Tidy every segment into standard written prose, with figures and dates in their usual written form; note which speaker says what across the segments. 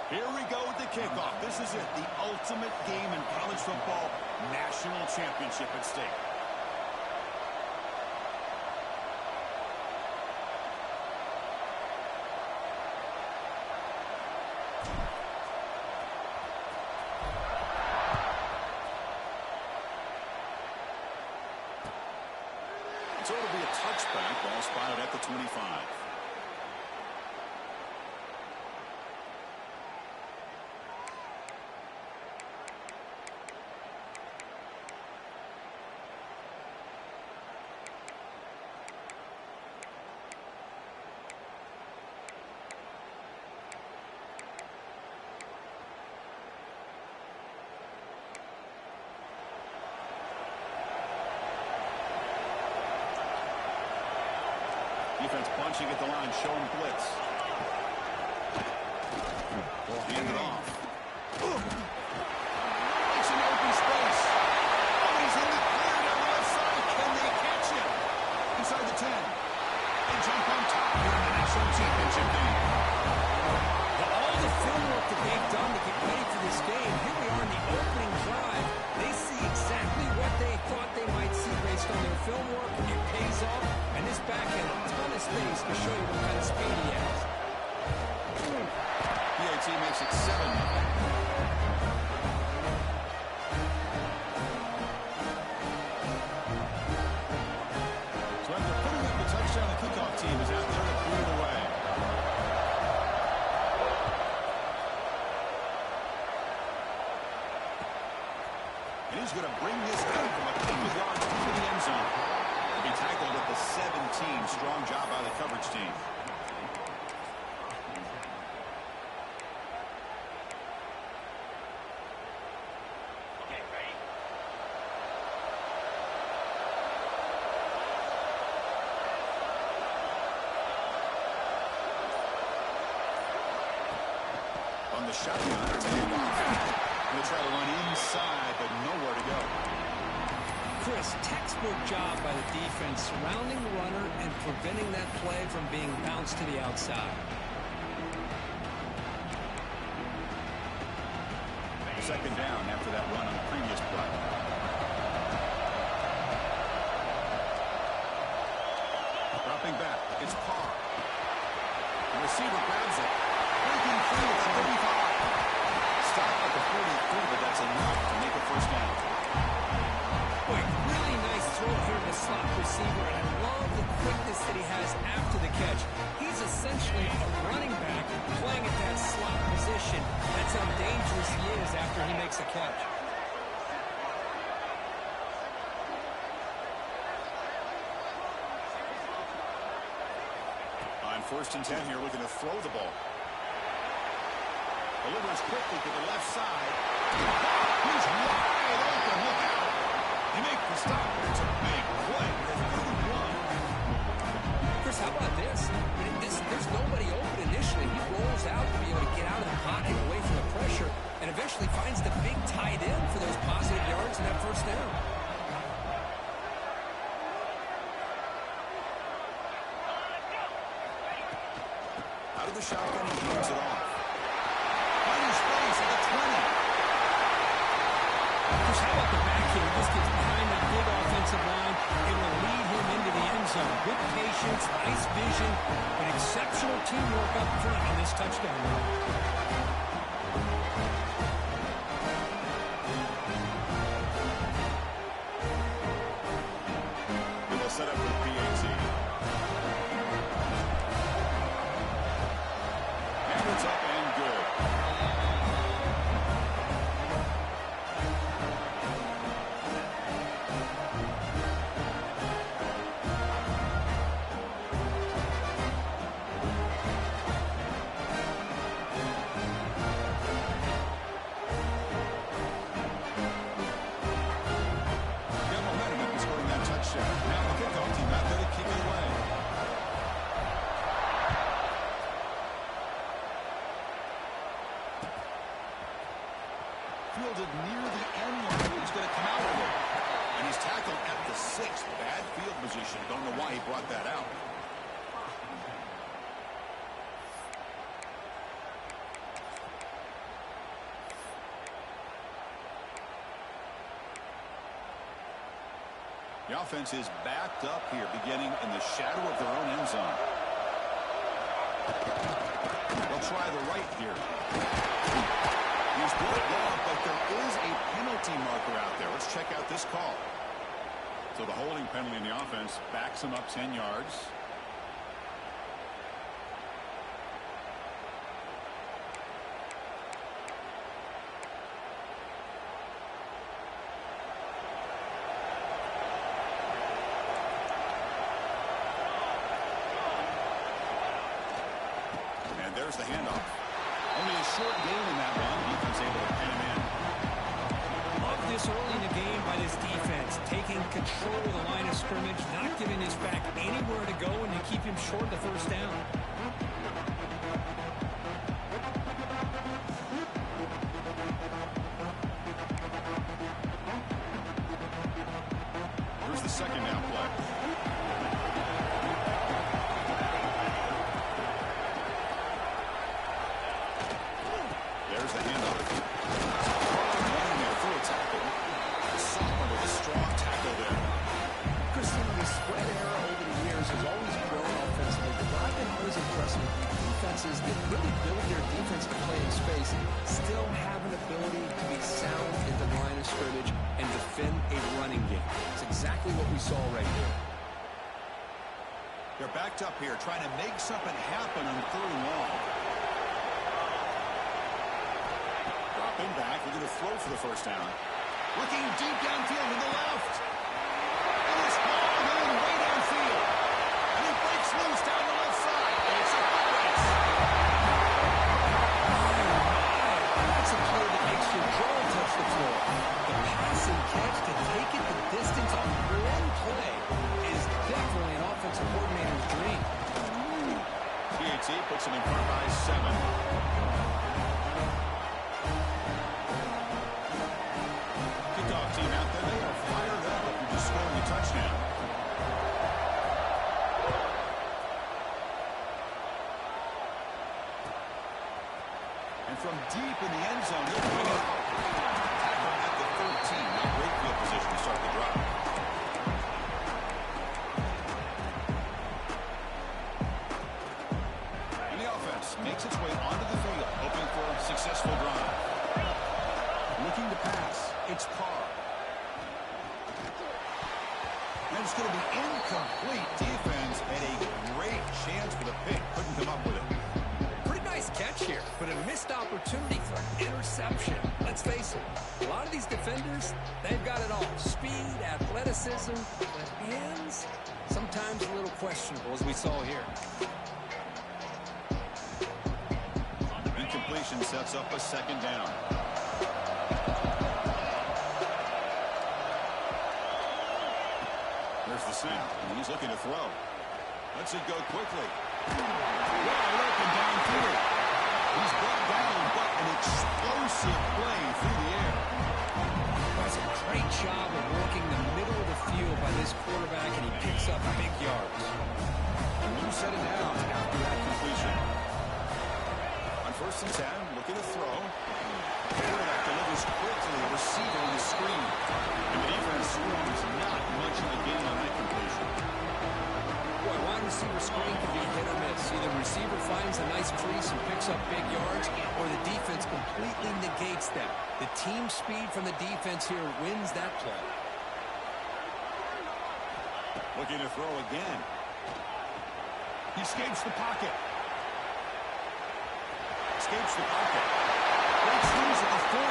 Speaker 1: Here we go with the kickoff. This is it, the ultimate game in college football, national championship at stake. So it'll be a touchback, ball spotted at the 25. Defense punching at the line, showing blitz. Hand it off. It's an open space. Oh, he's in the clear down the left side. Can they catch him? Inside the 10. They jump on top here in the national championship game.
Speaker 2: Well, all the film work that they've done to get ready for this game, here we are in the opening drive. They see exactly what they thought they might see based on their film work. It pays off, and this back had a ton of space to show you what kind of speed he has.
Speaker 1: PAT makes it 7-0. So after putting up the touchdown, the kickoff team is out there to put it away. And he's going to bring this out from a couple of yards into the end zone. He'll be tackled at the 17. Strong job by the coverage team.
Speaker 3: Okay, ready?
Speaker 1: On the shotgun, it's hand off. Going to try to run inside, but nowhere to go.
Speaker 2: Chris, textbook job by the defense surrounding the runner and preventing that play from being bounced to the outside.
Speaker 1: Second down after that run on the previous play. Dropping back, it's Carr. The receiver grabs it. Breaking through at the 35. Stop at the 43, but that's enough to make a first down.
Speaker 2: Boy, really nice throw here to the slot receiver, and I love the quickness that he has after the catch. He's essentially a running back playing at that slot position. That's how dangerous he is after he makes a catch.
Speaker 1: On 1st and 10 here, looking to throw the ball. Delivers quickly to the left side. He's wide open. Look out. He makes the stop. It's a big play.
Speaker 2: Chris, how about this? I mean, there's nobody open initially. He rolls out to be able to get out of the pocket away from the pressure and eventually finds the big tight end for those positive yards and that first down.
Speaker 1: Out of the shotgun, he hands it off. Running space at the 20.
Speaker 2: Chris, how about the back here? He just gets behind that big offensive line. It will lead him into the end zone. Good patience, nice vision, but exceptional teamwork up front on this touchdown run.
Speaker 1: And they'll set up with PAT. And it's up and good. Fielded near the end line. He's going to come out with it. And he's tackled at the 6. Bad field position. Don't know why he brought that out. The offense is backed up here, beginning in the shadow of their own end zone. They'll try the right here. He's blocked off, but there is a penalty marker out there. Let's check out this call. So the holding penalty in the offense backs him up 10 yards. And there's the handoff. Only a short gain in that one. Defense able to pin him in.
Speaker 2: Love this early in the game by this defense. Taking control of the line of scrimmage, not giving his back anywhere to go, and to keep him short of the first down.
Speaker 1: Here's the second down play. There's the handoff. Running there for a tackle. Sophomore with a strong tackle there.
Speaker 2: Christian, the spread era over the years has always grown offensively, but what I've been always impressed with defenses that really build their defensive play in space still have an ability to be sound in the line of scrimmage and defend a running game. It's exactly what we saw right here.
Speaker 1: They're backed up here, trying to make something happen on 3rd and long. Dropping back, they're going to throw for the first down. Looking deep downfield to the left. And it's hauled in way downfield. And he breaks loose down the left side. And it's a foot race.
Speaker 2: That's a play that makes your jaw touch the floor. The pass and catch to take it the distance on one play is definitely an offensive coordinator's dream.
Speaker 1: PAT puts him in front by 7. Kickoff team out there, they are fired up after just scoring a touchdown. And from deep in the end zone, they'll bring it out. Tackle at the 13. Now great field position to start the drive. And the offense makes its way onto the field, hoping for a successful drive. Looking to pass. It's Carr. And it's going to be incomplete. Defense had a great chance for the pick. Couldn't come up with it.
Speaker 2: Pretty nice catch here, but a missed opportunity for an interception. Let's face it, a lot of these defenders, they've got it all. Speed, athleticism, but hands, sometimes a little questionable, as we saw here.
Speaker 1: Incompletion sets up a 2nd down. There's the snap, and he's looking to throw. Lets it go quickly. Wide open downfield. He's brought down, but an explosive play through the air.
Speaker 2: Does a great job of working the middle of the field by this quarterback, and he picks up big yards.
Speaker 1: And Lou set it down after that completion. On 1st and 10, looking to throw. Quarterback delivers quickly, a receiver on the screen. And the defense screens not much of a gain on that completion.
Speaker 2: Boy, wide receiver screen can be hit or miss. Either receiver finds a nice crease and picks up big yards, or the defense completely negates that. The team speed from the defense here wins that play.
Speaker 1: Looking to throw again. He escapes the pocket. Escapes the pocket. Breaks loose at the 40.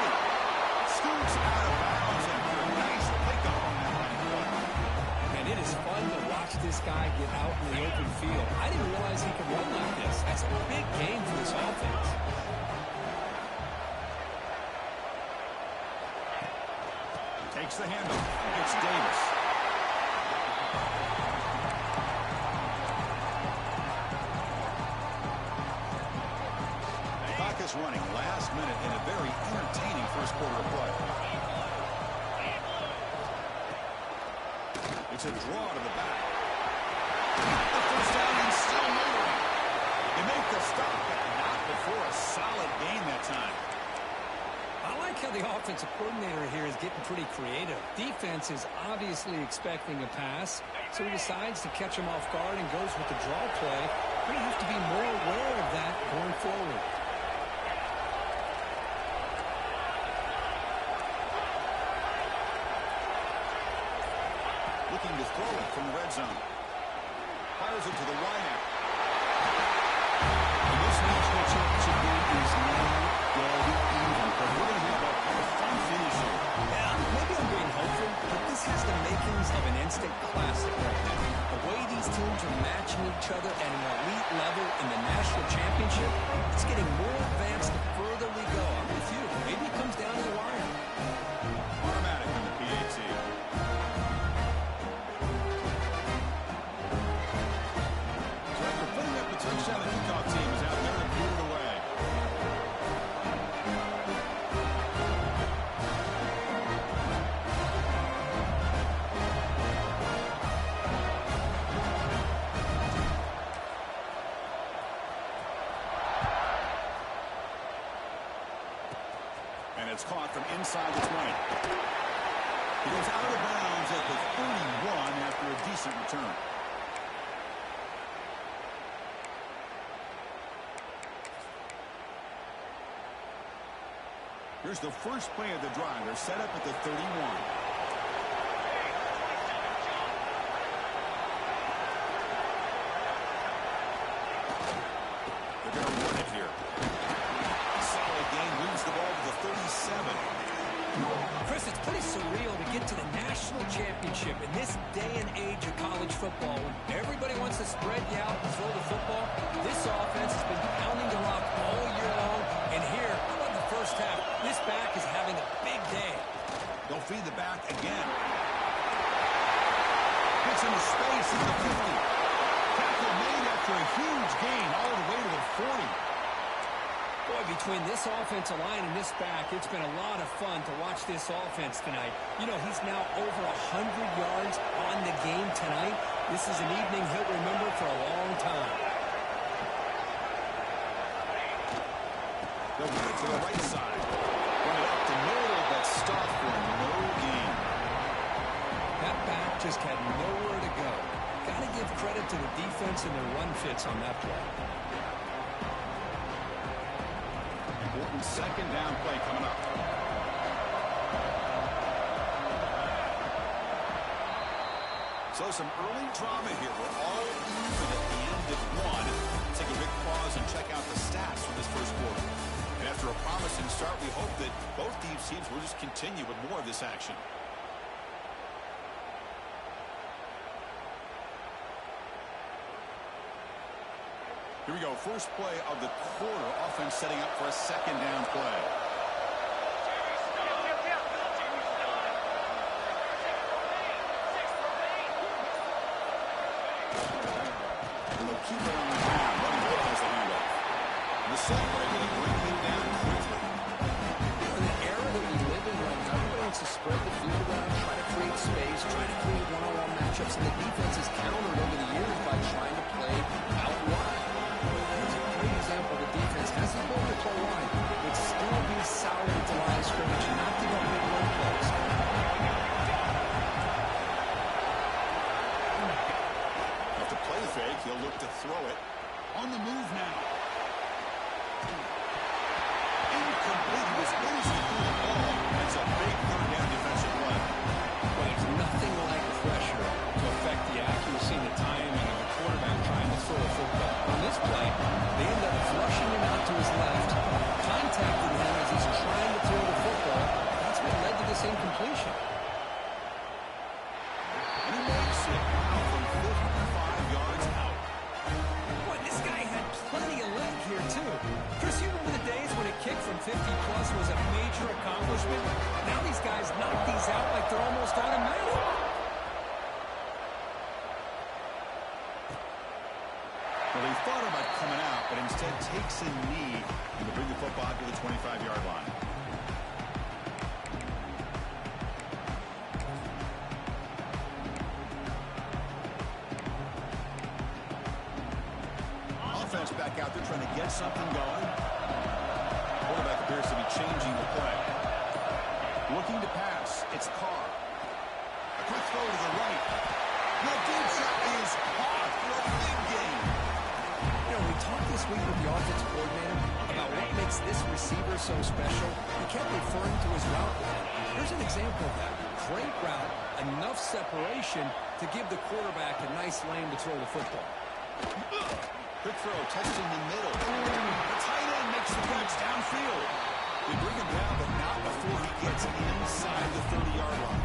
Speaker 1: Scoots out of bounds after a nice pickup on that running play.
Speaker 2: And it is fun to watch this guy get out in the open field. I didn't realize he could run like this. That's a big game for this offense.
Speaker 1: Takes the handoff. It's Davis. Clock is running. Last minute in a very entertaining first quarter of play. It's a draw to the back. The first down and still motoring. They make the stop, but not before a solid gain that time.
Speaker 2: I like how the offensive coordinator here is getting pretty creative. Defense is obviously expecting a pass, so he decides to catch him off guard and goes with the draw play. We're going to have to be more aware of that going forward.
Speaker 1: Looking to throw it from the red zone. Fires it to the wideout. And this national championship game is now dead even, but we're going to have a fun finish here.
Speaker 2: Yeah, maybe I'm being hopeful, but this has the makings of an instant classic right now. The way these teams are matching each other at an elite level in the national championship, it's getting more advanced the further we go. I'm with you. Maybe it comes down to the wire.
Speaker 1: Automatic on the PAT. So after putting up a touchdown, the kickoff team is out there to put it away. And it's caught from inside the 20. He goes out of bounds at the 31 after a decent return. Here's the first play of the drive. They're set up at the 31. They're going to run it here. Solid game, moves the ball to the 37.
Speaker 2: Chris, it's pretty surreal to get to the national championship in this day and age of college football when everybody wants to spread you out and throw the football. This offense has been pounding the rock all year long, and here, how about the first half? This back is having a big day.
Speaker 1: They'll feed the back again. Gets into space at the 50. Tackle made after a huge gain all the way to the 40.
Speaker 2: Boy, between this offensive line and this back, it's been a lot of fun to watch this offense tonight. You know, he's now over 100 yards on the game tonight. This is an evening he'll remember for a long time.
Speaker 1: They'll get it to the right side. Run it up the middle, but stopped for no gain.
Speaker 2: That back just had nowhere to go. Got to give credit to the defense and their run fits on that play.
Speaker 1: Important second down play coming up. So some early drama here. We're all even at the end of one. Take a big pause and check out the stats from this first quarter. And after a promising start, we hope that both these teams will just continue with more of this action. Here we go. First play of the quarter. Offense setting up for a second down play. And they'll keep it on the ground. Running back has the handoff. And the separator to bring him down quickly.
Speaker 2: In the era that we live in right now, everybody wants to spread the field around, try to create space, try to create one-on-one matchups, and the defense has countered over the years by trying to play out wide. Here's a great example. The defense has the ability to play wide, but still be solid at the line of scrimmage and not give up big run plays.
Speaker 1: After play fake, he'll look to throw it. On the move now. Incomplete. He was finished to throw the ball. That's a big third down defensive play.
Speaker 2: Well, there's nothing like pressure to affect the accuracy and the timing of the quarterback trying to throw a football. On this play, they end up flushing him out to his left, contacting him as he's trying to throw the football. That's what led to this incompletion.
Speaker 1: And he makes it now from 55 yards out.
Speaker 2: Boy, this guy had plenty of leg here, too. Chris, you remember the days when a kick from 50-plus was a major accomplishment? Now these guys knock these out like they're almost automatic.
Speaker 1: Well, they thought about coming out, but instead takes a knee and to bring the football to the 25-yard line. Offense back out there trying to get something going. Quarterback appears to be changing the play. throw to the right. The deep shot is caught for a big gain.
Speaker 2: You know, we talked this week with the offensive coordinator about what makes this receiver so special. He kept referring to his route running. Here's an example of that. Great route, enough separation to give the quarterback a nice lane to throw the football.
Speaker 1: Quick throw, testing the middle. The tight end makes the catch downfield. They bring him down, but not before he gets inside the 30-yard line.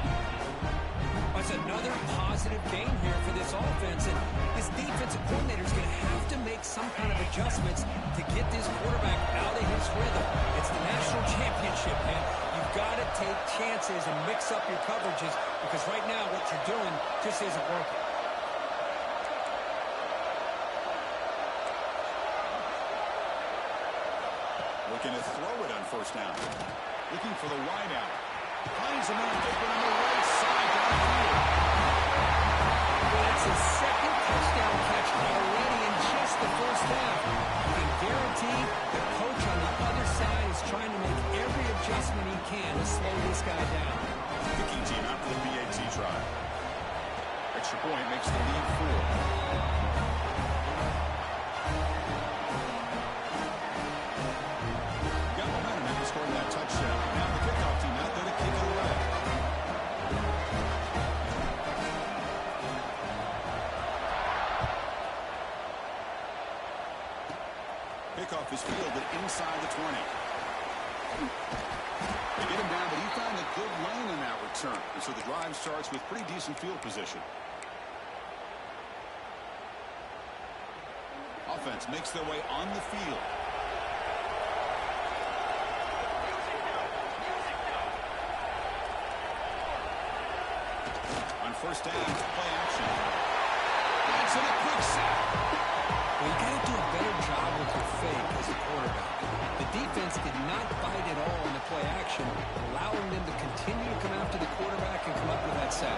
Speaker 2: That's another positive gain here for this offense, and this defensive coordinator is going to have to make some kind of adjustments to get this quarterback out of his rhythm. It's the national championship, man. You've got to take chances and mix up your coverages, because right now what you're doing just isn't working.
Speaker 1: Looking to throw it on first down. Looking for the wide out. Finds a man open on the right side downfield.
Speaker 2: Well, that's his second touchdown catch already in just the first half. You can guarantee the coach on the other side is trying to make every adjustment he can to slow this guy down.
Speaker 1: Kicking team out for the PAT try. Extra point makes the lead 4. Scoring that touchdown. Now the kickoff team out there to kick it away. Kickoff is fielded inside the 20. They get him down, but he found a good lane in that return. And so the drive starts with pretty decent field position. Offense makes their way on the field. First down, play action. That's in a quick sack.
Speaker 2: Well, you got to do a better job with your fake as a quarterback. The defense did not bite at all in the play action, allowing them to continue to come after the quarterback and come up with that sack.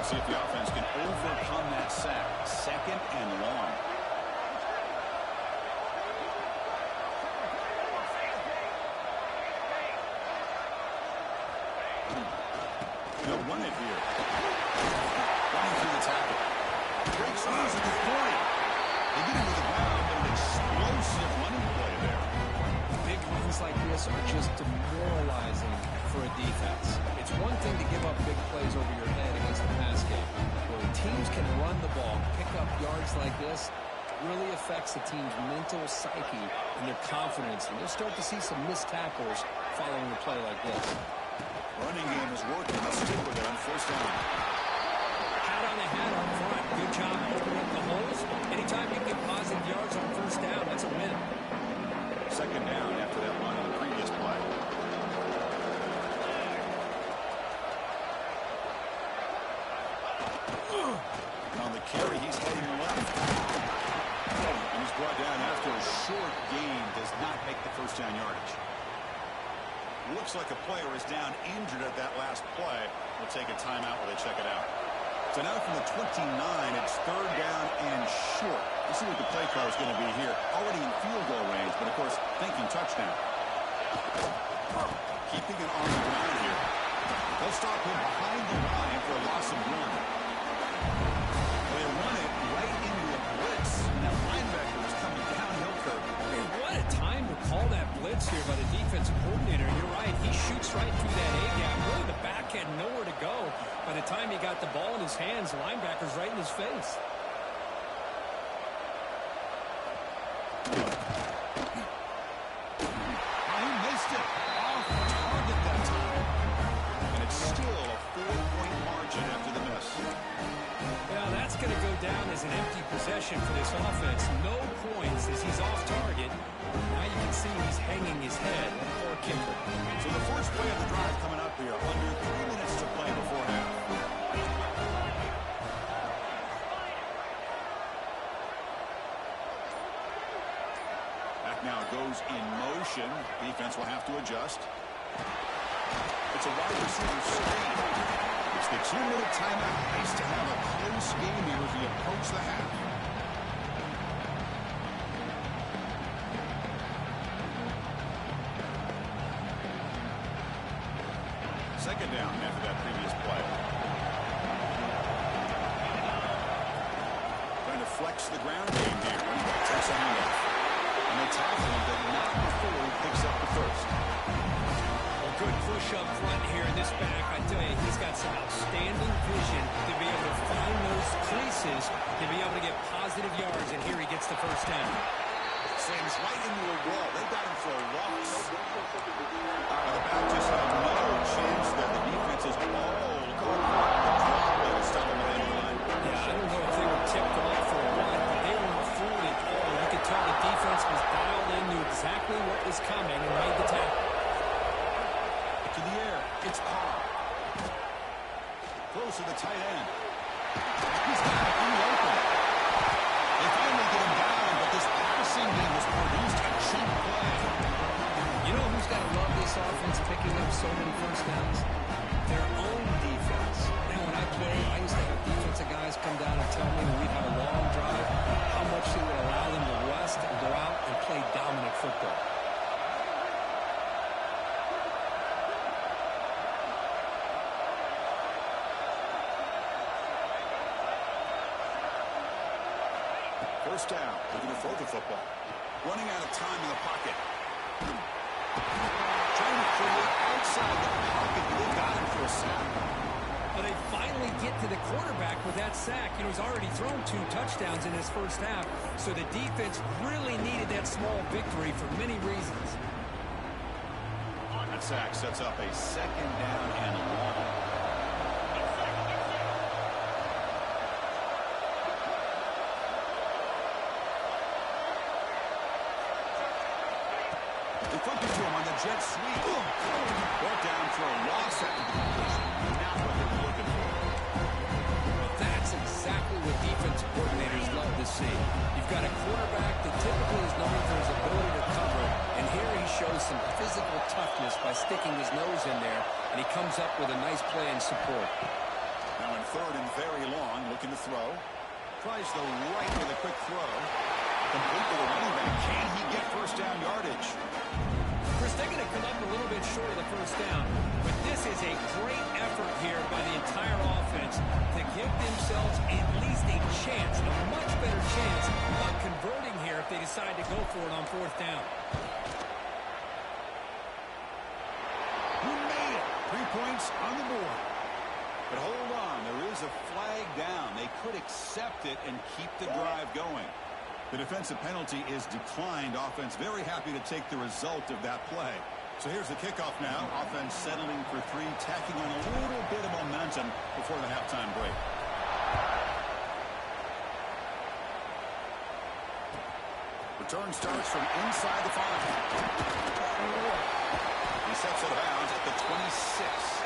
Speaker 1: See if the offense can overcome that sack. Second and long. They'll run it here. Running through the tackle. Breaks loose at the 40. They get him to the ground, but an explosive running play there.
Speaker 2: Big runs like this are just demoralizing for a defense. It's one thing to give up big plays over your head against the pass game. When teams can run the ball, pick up yards like this, it really affects the team's mental psyche and their confidence. And you'll start to see some missed tackles following a play like this.
Speaker 1: Running game is working. Let's stick with it on first down.
Speaker 2: Hat on the hat up front. Good job opening up the holes. Anytime you get positive yards on first down, that's a win.
Speaker 1: Second down after that run on the previous play. And on the carry, he's heading left. And he's brought down after a short gain. Does not make the first down yardage. Looks like a player is down injured at that last play. We'll take a timeout while they check it out. So now from the 29, it's third down and short. Let's see what the play call is going to be here. Already in field goal range, but of course, thinking touchdown. Keeping it on the ground here. They'll stop him behind the line for a loss of 1. They run it right into a blitz, and that linebacker is coming downhill curve.
Speaker 2: Hey, what a time to call that blitz here by the defensive coordinator. You're right. He shoots right through that A-gap. Really, the back had nowhere to go. By the time he got the ball in his hands, the linebacker's right in his face.
Speaker 1: He missed it. Off target that time. And it's still a 4-point margin after the miss.
Speaker 2: Well, that's going to go down as an empty possession for this offense. No points as he's off target. Now you can see he's hanging his head. Poor kicker.
Speaker 1: So the first play of the drive coming up here. Under 3 minutes to play before half. Back now goes in motion. Defense will have to adjust. It's a wide receiver screen. It's the 2-minute timeout. Nice to have a close game here as we approach the half. Second down after that previous play. flex the ground game here. Takes a handoff. And they tackle him, but not before he picks up the first.
Speaker 2: Well, good push up front here. This back, I tell you, he's got some outstanding vision to be able to find those creases, to be able to get positive yards, and here he gets the first down.
Speaker 1: Sends right into a wall. They got him for a loss. The back just had no chance there. The defense is all going for it. They'll stop him at any line.
Speaker 2: Yeah, I don't know if they were tipped off for a run, but they weren't fooled at all. You could tell the defense was dialed in, knew exactly what was coming, and made the tackle.
Speaker 1: To the air, it's Carr. Close to the tight end. He's got it in the open. They finally get him down, but this passing game has produced a cheap play.
Speaker 2: You know who's got to love this offense picking up so many first downs? Their own defense. Now, when I played, I used to have defensive guys come down and tell me when we'd have a long drive, how much it would allow them to rest and go out and play dominant football.
Speaker 1: First down, looking to throw the football. Running out of time in the pocket. Trying to create outside the pocket, but they got him for a sack.
Speaker 2: Well, they finally get to the quarterback with that sack. You know, he's already thrown 2 touchdowns in his first half, so the defense really needed that small victory for many reasons.
Speaker 1: That sack sets up a second down and long. They flip it to him on the jet sweep. Brought down for a loss at the completion. Not what they were looking for.
Speaker 2: Well, that's exactly what defense coordinators love to see. You've got a quarterback that typically is known for his ability to cover, and here he shows some physical toughness by sticking his nose in there, and he comes up with a nice play and support.
Speaker 1: Now in third and very long, looking to throw. Tries the right with a quick throw. Complete to the running back. Can he get first down yardage?
Speaker 2: Chris, they're going to come up a little bit short of the first down, but this is a great effort here by the entire offense to give themselves at least a chance, a much better chance of converting here if they decide to go for it on fourth down.
Speaker 1: Who made it? 3 points on the board. But hold on, there is a flag down. They could accept it and keep the drive going. The defensive penalty is declined. Offense very happy to take the result of that play. So here's the kickoff now. Offense settling for 3, tacking on a little bit of momentum before the halftime break. Return starts from inside the 5. He sets it out of bounds at the 26.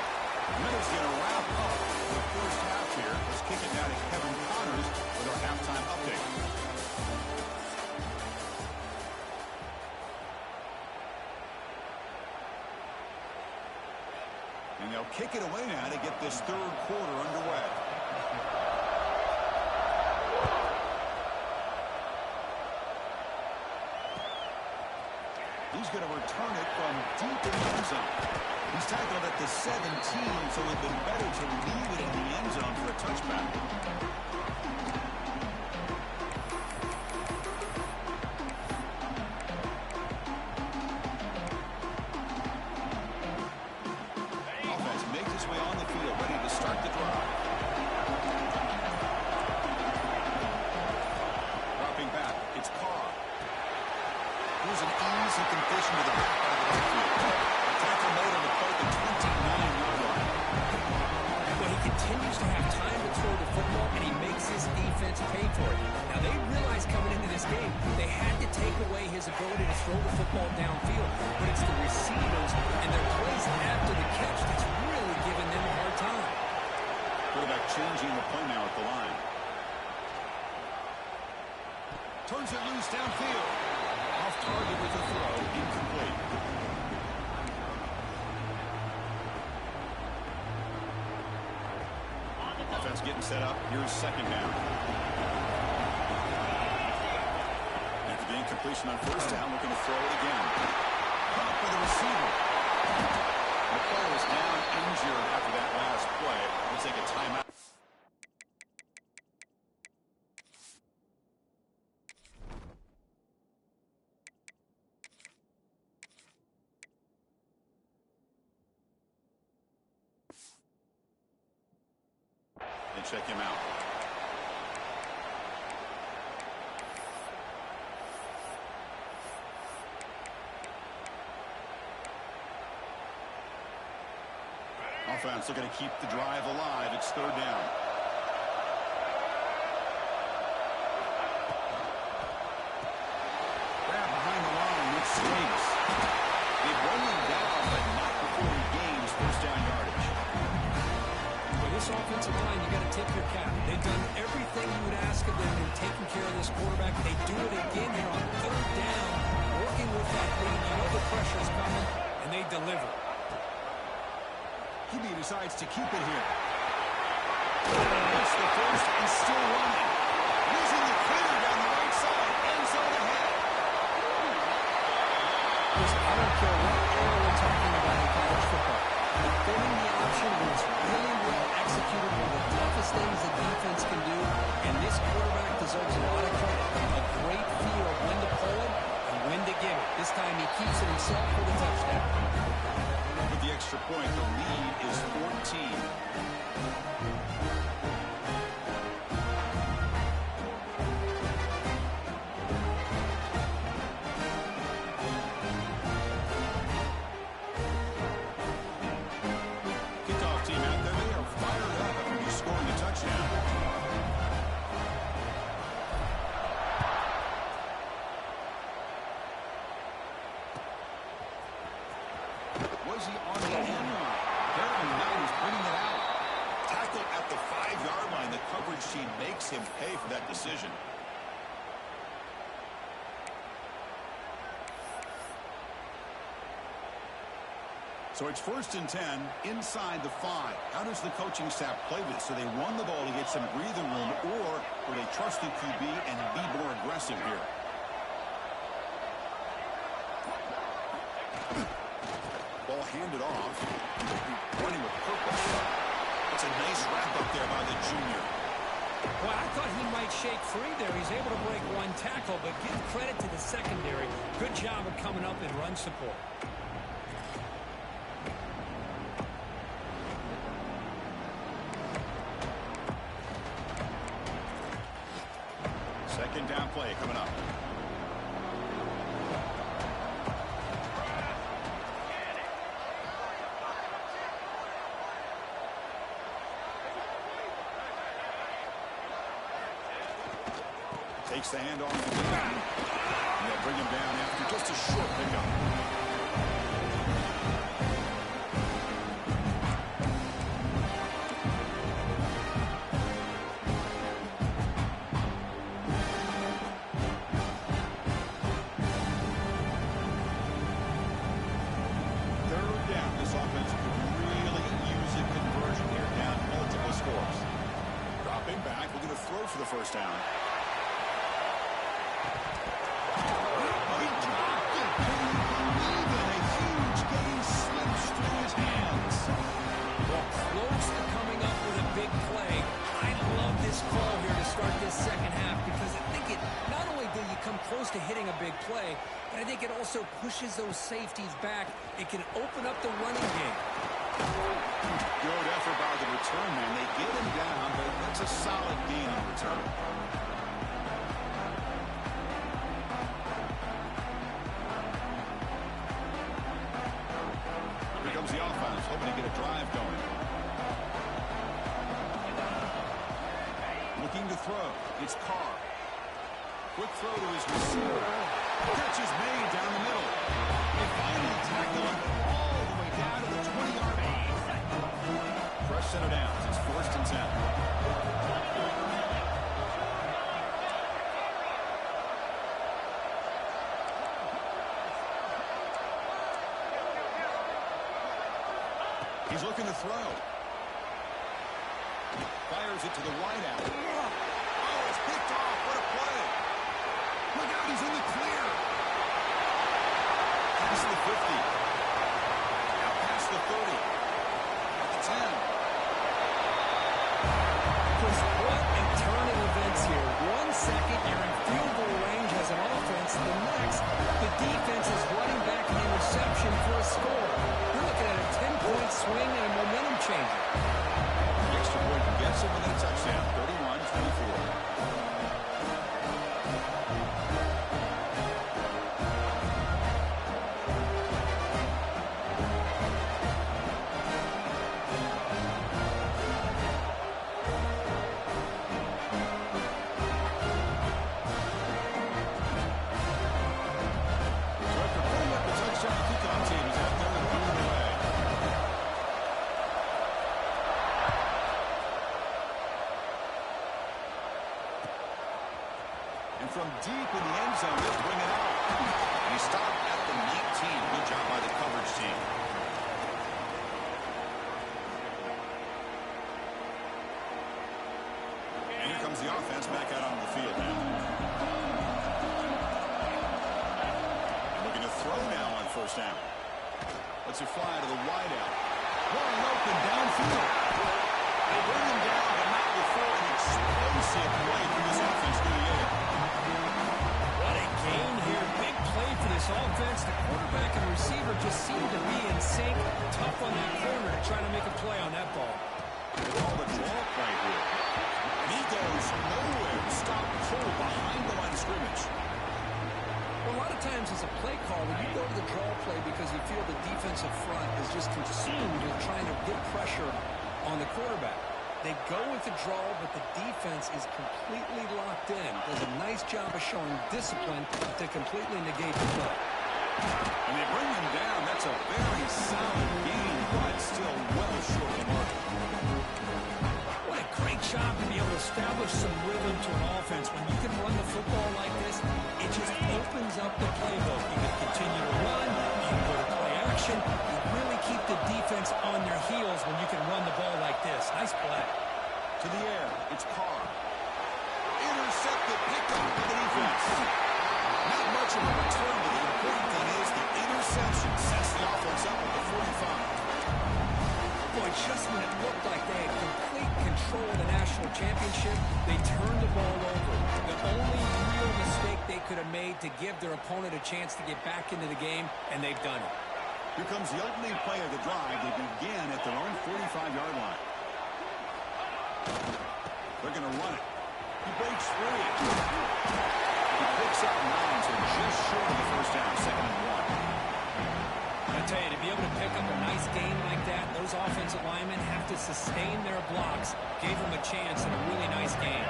Speaker 1: Minutes going to wrap up the first half here. Let's kick it now to Kevin Connors with our halftime update. And they'll kick it away now to get this third quarter underway. He's going to return it from deep in the end zone. He's tackled at the 17, so it would have been better to leave it in the end zone for a touchback. Offense makes its way on the field, ready to start the drive. Dropping back, it's Carr. Here's an easy completion to the back out of the backfield. Tackle made on the play at the 29-yard line.
Speaker 2: Well, he continues to have time to throw the football, and he makes his defense pay for it. Now, they realized coming into this game they had to take away his ability to throw the football downfield, but it's the receivers and their plays after the catch that's really giving them a hard time.
Speaker 1: Quarterback changing the play now at the line. Turns it loose downfield. Off target with a throw, incomplete. Offense getting set up. Here's second down. After the incompletion on first down, looking to throw it again. Caught by the receiver. The player is down injured after that last play. We'll take a timeout. They check him out. Offense looking to keep the drive alive. It's third down. Grab behind the line with Springs. They've run him down, but not before he gains first down yardage.
Speaker 2: With this offensive line, you got to tip your cap. They've done everything you would ask of them in taking care of this quarterback. They do it again here on third down, working with that lead. You know the pressure's coming, and they deliver.
Speaker 1: QB decides to keep it here. That's the first and still running. Using the clear down the right side. End zone ahead.
Speaker 2: Listen, I don't care what era we're talking about in college football. Defending the option when it's really well executed, one of the toughest things the defense can do, and this quarterback deserves a lot of credit. A great feel of when to pull it and when to give it. This time he keeps it himself for the touchdown.
Speaker 1: With the extra point, the lead is 14. Kickoff team out there, they are fired up after scoring a touchdown. Was he on the end line? Apparently now he's bringing it out. Tackle at the 5-yard line. The coverage team makes him pay for that decision. So it's first and 10 inside the 5. How does the coaching staff play this? So they run the ball to get some breathing room, or will they trust the QB and be more aggressive here? Ball handed off. Running with purpose. It's a nice wrap up there by the junior.
Speaker 2: Well, I thought he might shake free there. He's able to break one tackle, but give credit to the secondary. Good job of coming up in run support.
Speaker 1: Second down play coming up. Takes the handoff. And they'll bring him down after just a short pickup. Third down. This offense could really use a conversion here. Down multiple scores. Dropping back. We're going to throw for the first down.
Speaker 2: Close to hitting a big play, but I think it also pushes those safeties back. It can open up the running game.
Speaker 1: Good effort by the return man. They get him down, but that's a solid gain on return. Here comes the offense, hoping to get a drive going. Looking to throw. It's Carr. Quick throw to his receiver. Catch is made down the middle. They finally tackle him all the way down to the 20-yard line. Fresh set of downs. It's first and 10. He's looking to throw. Fires it to the wide out. Oh, it's picked off. What a play. Look out, he's in the clear. Past the 50. Now past the 30. At the 10.
Speaker 2: Chris, what a turn of events here. 1 second, you're in field goal range as an offense. The next, the defense is running back an interception for a score. You're looking at a 10-point swing and a momentum change.
Speaker 1: deep in the end zone. They'll bring it out. And he stopped at the 19. Good job by the coverage team. And here comes the offense back out onto the field now. And looking to throw now on first down. Lets it fly to the wideout. Wide open downfield. They bring him down, but not before an explosive play from this offense through the air.
Speaker 2: What a gain here. Big play for this offense. The quarterback and receiver just seem to be in sync. Tough on that corner to try to make a play on that ball.
Speaker 1: They call the draw play here. And he goes nowhere. Stop pull behind the line of scrimmage.
Speaker 2: Well, a lot of times as a play call, when you go to the draw play because you feel the defensive front is just consumed with trying to get pressure on the quarterback. They go with the draw, but the defense is completely locked in. Does a nice job of showing discipline to completely negate the play.
Speaker 1: And they bring him down. That's a very solid gain, but still well short of the mark.
Speaker 2: What a great job to be able to establish some rhythm to an offense. When you can run the football like this, it just opens up the playbook. You can continue to run, you can go to play action, you really keep the defense on their heels when you can run the ball like this. Nice play.
Speaker 1: To the air, it's Carr. Intercepted, picked up by the defense. Not much of a return, but the important thing is the interception sets the offense up at the 45.
Speaker 2: Boy, just when it looked like they had complete control of the national championship, they turned the ball over. The only real mistake they could have made to give their opponent a chance to get back into the game, and they've done it.
Speaker 1: Here comes the opening play of the drive. They begin at their own 45-yard line. They're going to run it. He breaks free. He picks up 9, so just short of the first down, 2nd and 1.
Speaker 2: I tell you, to be able to pick up a nice game like that, those offensive linemen have to sustain their blocks. Gave them a chance in a really nice game.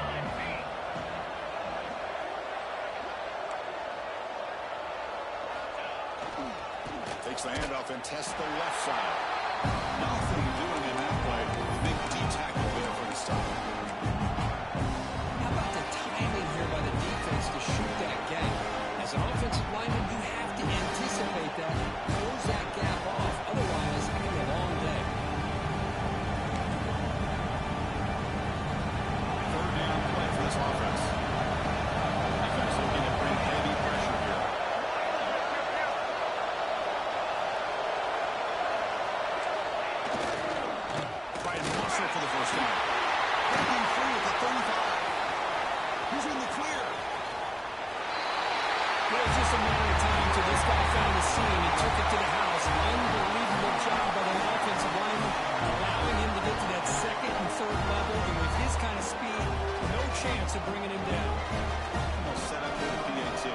Speaker 1: Takes the handoff and tests the left side. Nothing doing in that play. Big D tackle there for the stop.
Speaker 2: How about the timing here by the defense to shoot that gap? As an offensive lineman, you have to anticipate that, close that gap off. Otherwise, it can be a long day.
Speaker 1: Third down play for this offense. Defense looking to bring heavy pressure here. Trying to muscle for the first down. Breaking free at the 35. He's in the clear.
Speaker 2: It was just a matter of time until this guy found the seam and took it to the house. An unbelievable job by the offensive lineman, allowing him to get to that 2nd and 3rd level. And with his kind of speed, no chance of bringing him down.
Speaker 1: Almost set up with the PAT.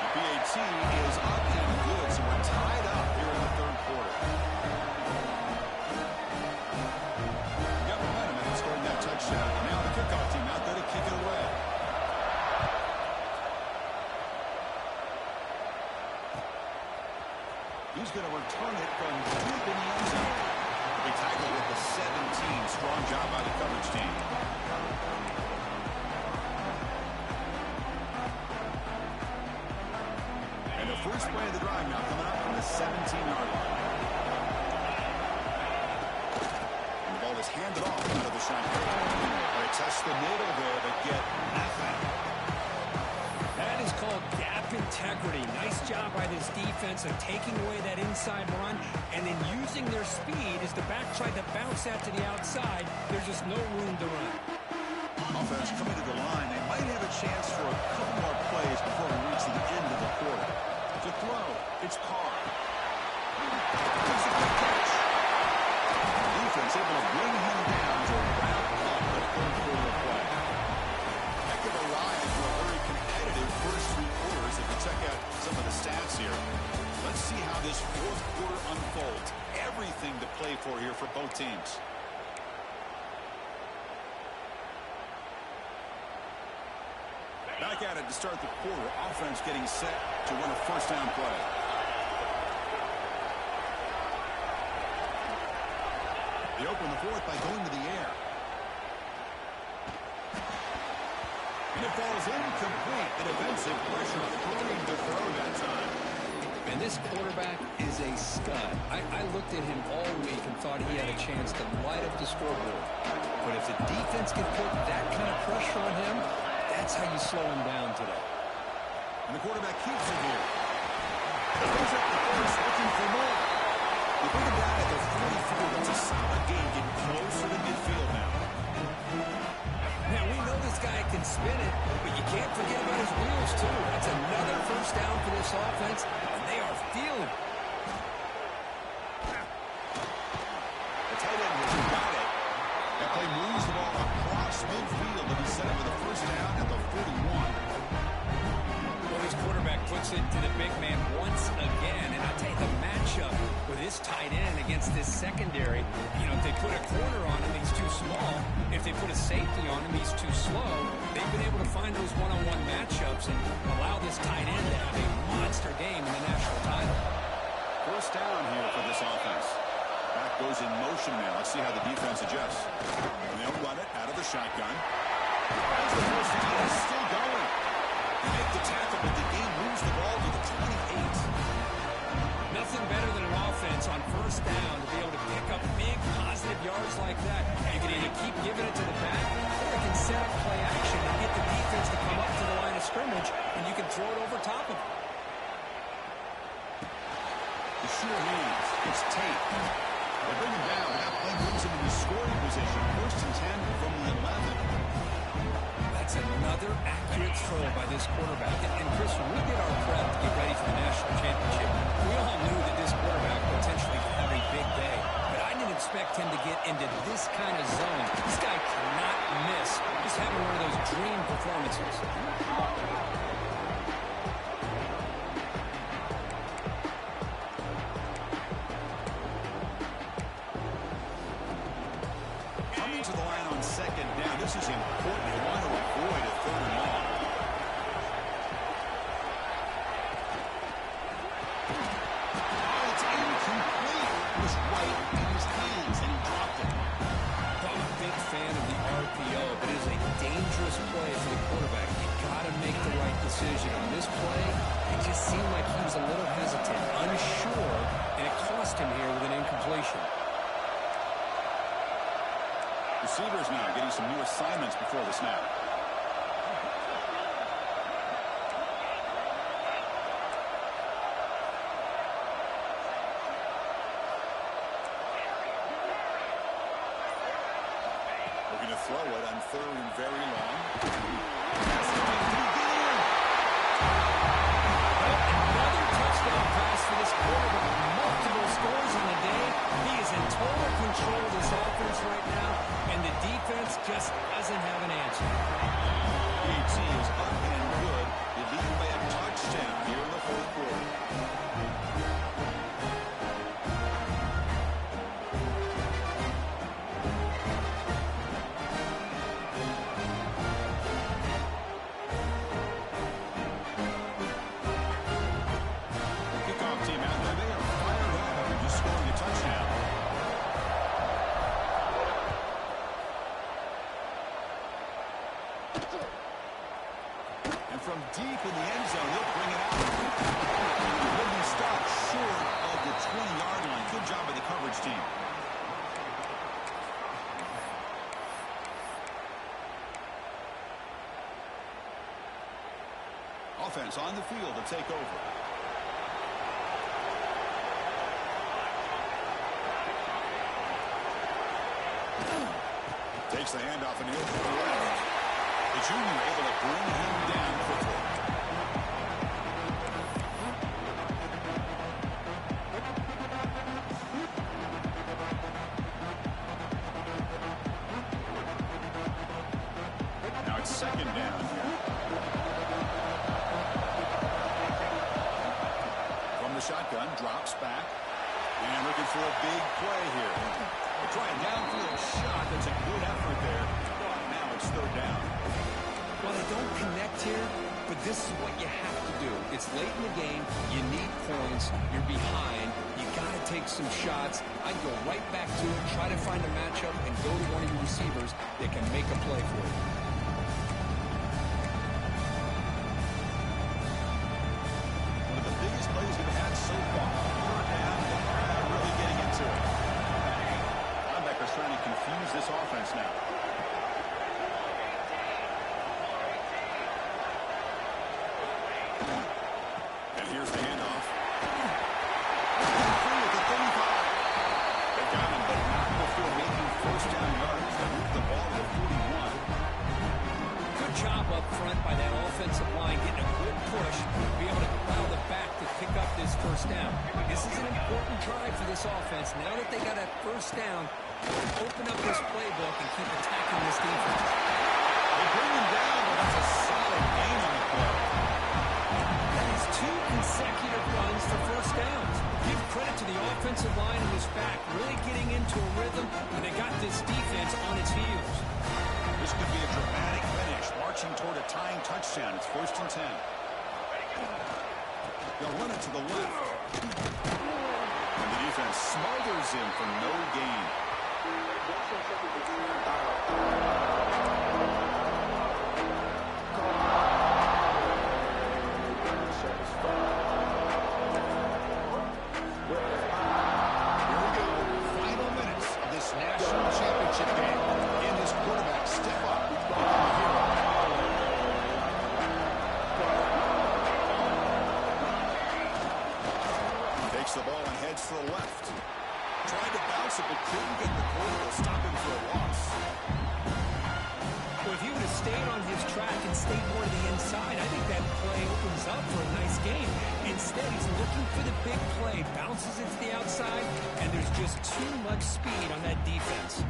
Speaker 1: The PAT is up and good, so we're tied up here in the 3rd quarter. Got momentum after scoring that touchdown. Now the kickoff team out there to kick it away. He's going to return it from deep in the end zone. He tackled with the 17. Strong job by the coverage team. And the first play of the drive now coming up from the 17-yard line. And the ball is handed off out of the shotgun. They test the middle there, but get nothing.
Speaker 2: That is called gap integrity. Nice job by this defense of taking away that inside run and then using their speed as the back tried to bounce that to the outside. There's just no room to run.
Speaker 1: Offense coming to the line. They might have a chance for a couple more plays before we reach the end of the quarter. To throw, it's Carr. It's a good catch. Defense able to bring him down to wrap up the 3rd quarter play. Heck of a ride for a very competitive first 3 quarters. If you check out some of the stats here, let's see how this 4th quarter unfolds. Everything to play for here for both teams. Back at it to start the quarter. Offense getting set to run a first down play. They open the 4th by going to the air. And it falls incomplete. The defensive pressure hurting to throw that time.
Speaker 2: And this quarterback is a stud. I looked at him all week and thought he had a chance to light up the scoreboard. But if the defense can put that kind of pressure on him, that's how you slow him down today.
Speaker 1: And the quarterback keeps it here. He goes up the course looking for more. You bring him down at the 44. That's a solid game, getting closer to midfield now.
Speaker 2: Now, we know this guy can spin it, but you can't forget about his wheels, too. That's another first down for this offense, and they are feeling it.
Speaker 1: The tight end has got it. That play moves the ball across midfield, but he's set up with a first down at the 41.
Speaker 2: Well, this quarterback puts it to the big man once again, and I'll tell you, the matchup with this tight end against this secondary, if they put a corner on him, he's too small. If they put a safety on him, he's too slow. They've been able to find those one-on-one matchups and allow this tight end to have a monster game in the national title.
Speaker 1: First down here for this offense. Back goes in motion now. Let's see how the defense adjusts. And they'll run it out of the shotgun. That's the first down. It's still going. They make the tackle, but the game moves the ball to the 28.
Speaker 2: Nothing better than an offense on first down to be able to pick up big positive yards like that. You can either keep giving it to the back, or you can set up play action and get the defense to come up to the line of scrimmage, and you can throw it over top of them.
Speaker 1: The sure hands. It's Tate. They bring him down. That play moves him into scoring position. First and 10 from the 11.
Speaker 2: That's another accurate throw by this quarterback. And Chris, when we did our prep to get ready for the national championship, we all knew that this quarterback potentially could have a big day. But I didn't expect him to get into this kind of zone. This guy cannot miss. He's having one of those dream performances.
Speaker 1: Coming to the line on second down. This is important. They want to avoid a third and long. Oh, it's incomplete. It was right in his hands, and he dropped it.
Speaker 2: I'm a big fan of the RPO, but it is a dangerous play for the quarterback. You got to make the right decision. On this play, it just seemed like he was a little hesitant, unsure, and it cost him here with an incompletion.
Speaker 1: Receivers now getting some new assignments before the snap. Looking to throw it on third and very long. That's going to be good.
Speaker 2: Another touchdown pass for this quarterback. Multiple scores on the day. He is in total control of this offense right now, and the defense just doesn't have an answer.
Speaker 1: ET is up and good. They lead by a touchdown here in the fourth quarter. Kickoff team out there. They are fired up after just scoring a touchdown. And from deep in the end zone, he'll bring it out. He'll be stopped short of the 20-yard line. Good job by the coverage team. Offense on the field to take over. Takes the handoff and he'll go left. The junior able to bring him down quickly. Now it's second down here. From the shotgun, drops back. And looking for a big play here. They're trying downfield shot. That's a good effort there. But now it's third down.
Speaker 2: Well, they don't connect here, but this is what you have to do. It's late in the game. You need points. You're behind. You got to take some shots. I'd go right back to it, try to find a matchup, and go to one of your receivers that can make a play for you. first down. This is an important drive for this offense. Now that they got that first down, open up this playbook and keep attacking this defense.
Speaker 1: They bring him down, but that's a solid gain on the play.
Speaker 2: That is 2 consecutive runs for first downs. Give credit to the offensive line in this back, really getting into a rhythm, and they got this defense on its heels.
Speaker 1: This could be a dramatic finish, marching toward a tying touchdown. It's 1st and 10. They'll run it to the left. And the defense smothers him for no gain. Here we go. Final minutes of this national championship game. Can this quarterback step up and become a hero? Takes the ball and heads to the left. Tried to bounce it, but couldn't get the quarter to stop him for a loss.
Speaker 2: Well, if he would have stayed on his track and stayed more to the inside, I think that play opens up for a nice game. Instead, he's looking for the big play, bounces it to the outside, and there's just too much speed on that defense.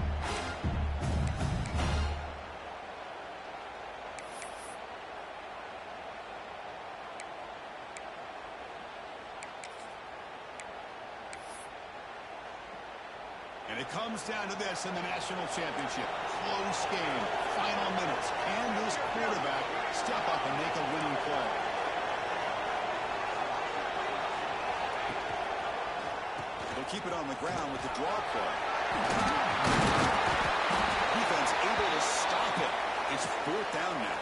Speaker 1: And it comes down to this in the national championship. Close game. Final minutes. Can this quarterback step up and make a winning play? They'll keep it on the ground with the draw play. Defense able to stop it. It's 4th down now.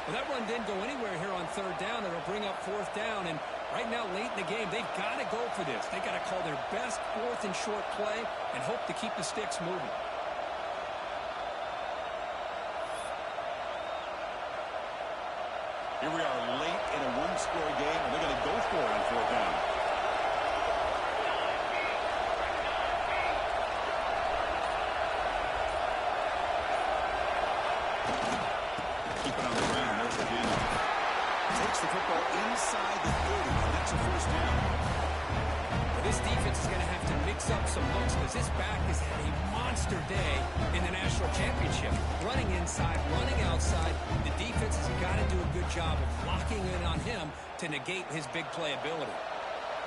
Speaker 2: Well, that run didn't go anywhere here on 3rd down. It'll bring up 4th down, and right now, late in the game, they've got to go for this. They've got to call their best 4th and short play and hope to keep the sticks moving.
Speaker 1: Here we are late in a one-score game, and they're going to go for it on 4th down. Keep it on the ground. There's the game. Takes the football inside the 30, and that's a 1st down.
Speaker 2: Well, this defense is going to have to mix up some looks because this back has had a monster day in the national championship. Running inside, running outside. The defense has got to do a good job of locking in on him to negate his big play ability.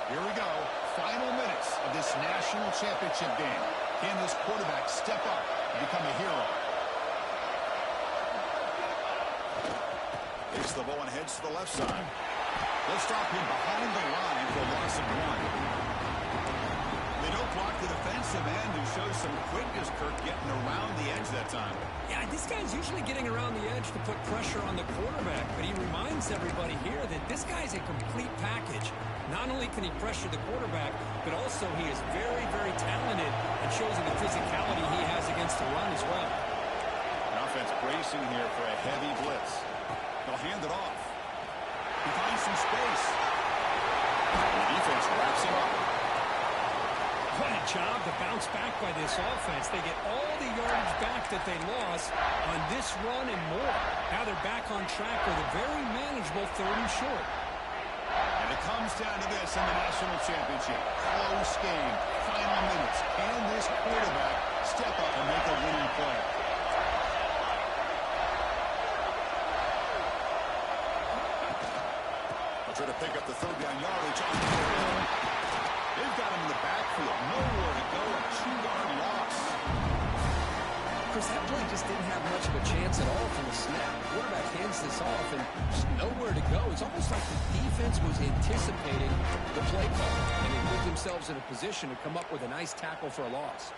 Speaker 1: Here we go. Final minutes of this national championship game. Can this quarterback step up and become a hero? Takes the ball and heads to the left side. They'll stop him behind the line for a loss of 1. They don't block the defensive end, who shows some quickness, Kirk, getting around the edge that time.
Speaker 2: Yeah, this guy's usually getting around the edge to put pressure on the quarterback, but he reminds everybody here that this guy's a complete package. Not only can he pressure the quarterback, but also he is very, very talented and shows the physicality he has against the run as well.
Speaker 1: An offense bracing here for a heavy blitz. They'll hand it off. He finds some space. The defense wraps him up.
Speaker 2: What a job to bounce back by this offense. They get all the yardage back that they lost on this run and more. Now they're back on track with a very manageable 3rd and short.
Speaker 1: And it comes down to this in the national championship. Close game. Final minutes. Can this quarterback step up and make a winning play? They'll try to pick up the 3rd down yardage on the field. They've got him in the backfield. Nowhere to go. A 2-yard loss.
Speaker 2: Chris, that play just didn't have much of a chance at all from the snap. The quarterback hands this off and just nowhere to go. It's almost like the defense was anticipating the play call, and they put themselves in a position to come up with a nice tackle for a loss.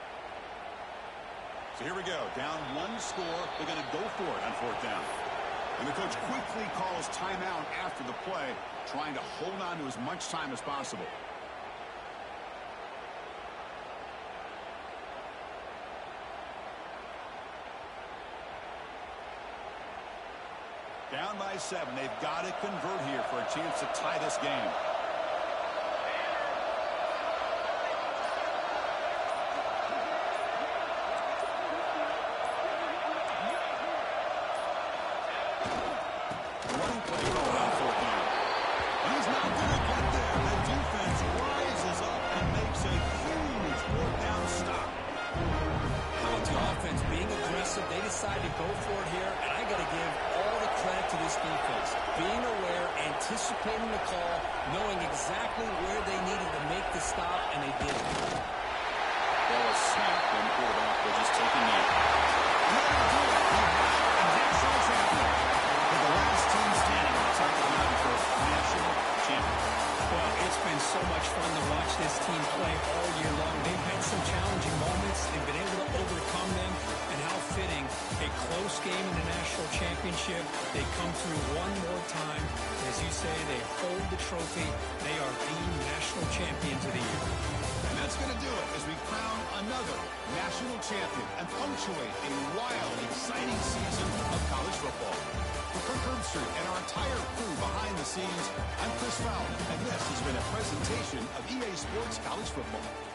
Speaker 1: So here we go. Down 1 score. They're going to go for it on 4th down. And the coach quickly calls timeout after the play, trying to hold on to as much time as possible. Down by 7. They've got to convert here for a chance to tie this game. Running play going on 4th down. He's not going to get there.
Speaker 2: getting the call, knowing exactly where they needed to make the stop, and they did.
Speaker 1: Ball is snapped, and the quarterback will just take a knee.
Speaker 2: National champion.
Speaker 1: The last team standing on the top of the mountain for national champion.
Speaker 2: Well, it's been so much fun to watch this team play all year long. They've had some challenging moments. They've been able to overcome them. And how fitting, a close game in the national championship. They come through one more time. As you say, they hold the trophy. They are the national champions of the year.
Speaker 1: And that's going to do it as we crown another national champion and punctuate a wild, exciting season of college football. For Kirk Herbstreit and our entire crew behind the scenes, I'm Chris Fowler, and this has been a presentation of EA Sports College Football.